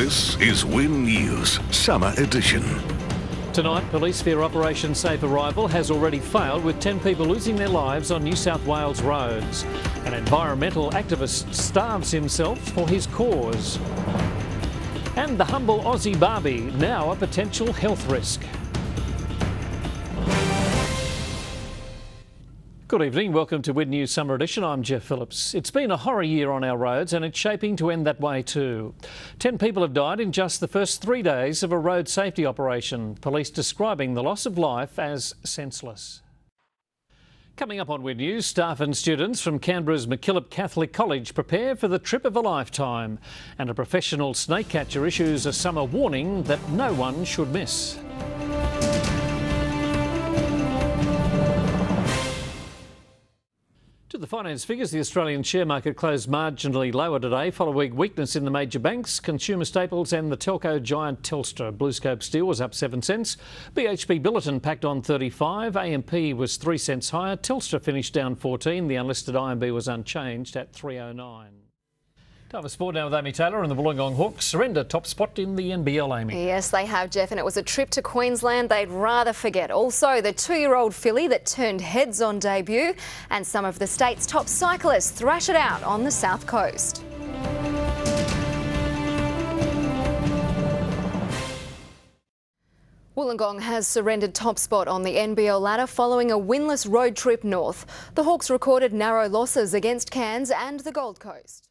This is Win News Summer Edition. Tonight, police fear Operation Safe Arrival has already failed, with 10 people losing their lives on New South Wales roads. An environmental activist starves himself for his cause. And the humble Aussie Barbie, now a potential health risk. Good evening, welcome to Win News Summer Edition. I'm Geoff Phillips. It's been a horror year on our roads and it's shaping to end that way too. 10 people have died in just the first 3 days of a road safety operation, police describing the loss of life as senseless. Coming up on Win News, staff and students from Canberra's MacKillop Catholic College prepare for the trip of a lifetime, and a professional snake catcher issues a summer warning that no one should miss. To the finance figures, the Australian share market closed marginally lower today following weakness in the major banks, consumer staples and the telco giant Telstra. BlueScope Steel was up 7 cents. BHP Bulletin packed on 35. AMP was 3 cents higher. Telstra finished down 14. The unlisted IMB was unchanged at 309. Time for sport now with Amy Taylor, and the Wollongong Hawks surrender top spot in the NBL, Amy. Yes, they have, Geoff, and it was a trip to Queensland they'd rather forget. Also, the 2-year-old filly that turned heads on debut, and some of the state's top cyclists thrash it out on the south coast. Wollongong has surrendered top spot on the NBL ladder following a winless road trip north. The Hawks recorded narrow losses against Cairns and the Gold Coast.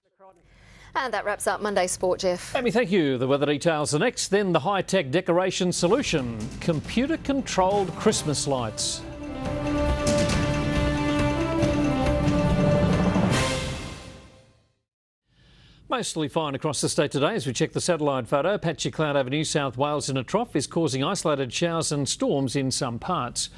And that wraps up Monday's Sport, Geoff. Amy, thank you. The weather details are next. Then the high-tech decoration solution, computer-controlled Christmas lights. Mostly fine across the state today as we check the satellite photo. Patchy cloud over New South Wales in a trough is causing isolated showers and storms in some parts.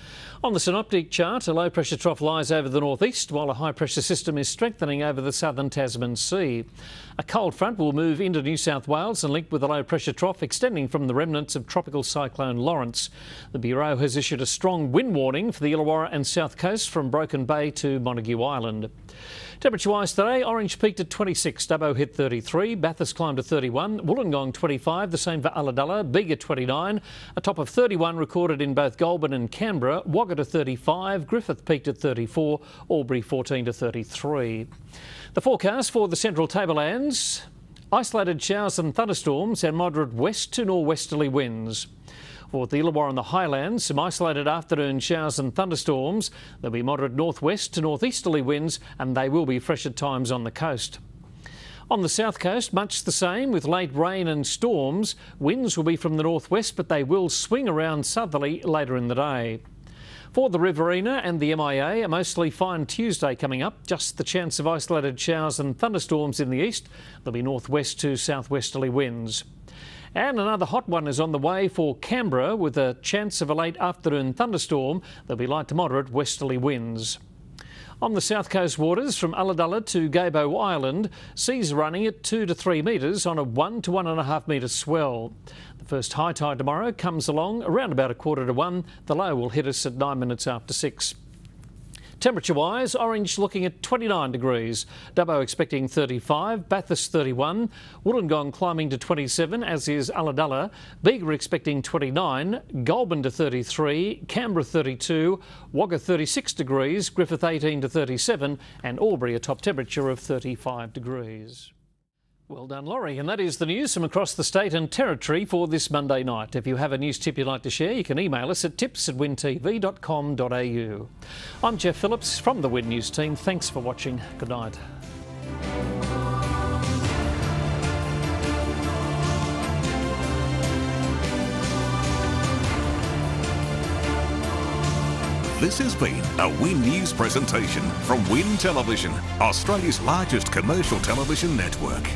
On the synoptic chart, a low pressure trough lies over the northeast while a high pressure system is strengthening over the southern Tasman Sea. A cold front will move into New South Wales and link with a low pressure trough extending from the remnants of tropical cyclone Lawrence. The Bureau has issued a strong wind warning for the Illawarra and south coast from Broken Bay to Montague Island. Temperature-wise today, Orange peaked at 26, Dubbo hit 33, Bathurst climbed to 31, Wollongong 25, the same for Ulladulla, Bega 29, a top of 31 recorded in both Goulburn and Canberra, Wagga to 35, Griffith peaked at 34, Albury 14 to 33. The forecast for the central tablelands, isolated showers and thunderstorms and moderate west to nor'westerly winds. For the Illawarra and the Highlands, some isolated afternoon showers and thunderstorms. There'll be moderate northwest to northeasterly winds and they will be fresh at times on the coast. On the south coast, much the same with late rain and storms. Winds will be from the northwest, but they will swing around southerly later in the day. For the Riverina and the MIA, a mostly fine Tuesday coming up. Just the chance of isolated showers and thunderstorms in the east. There'll be northwest to southwesterly winds. And another hot one is on the way for Canberra with a chance of a late afternoon thunderstorm. There'll be light to moderate westerly winds. On the south coast waters from Ulladulla to Gabo Island, seas running at 2 to 3 metres on a 1 to 1.5 metre swell. The first high tide tomorrow comes along around about 1:45. The low will hit us at 9 minutes after 6. Temperature-wise, Orange looking at 29 degrees, Dubbo expecting 35, Bathurst 31, Wollongong climbing to 27, as is Ulladulla, Bega expecting 29, Goulburn to 33, Canberra 32, Wagga 36 degrees, Griffith 18 to 37 and Albury a top temperature of 35 degrees. Well done, Laurie. And that is the news from across the state and territory for this Monday night. If you have a news tip you'd like to share, you can email us at tips@wintv.com.au. I'm Geoff Phillips from the Win News team. Thanks for watching. Good night. This has been a Win News presentation from Win Television, Australia's largest commercial television network.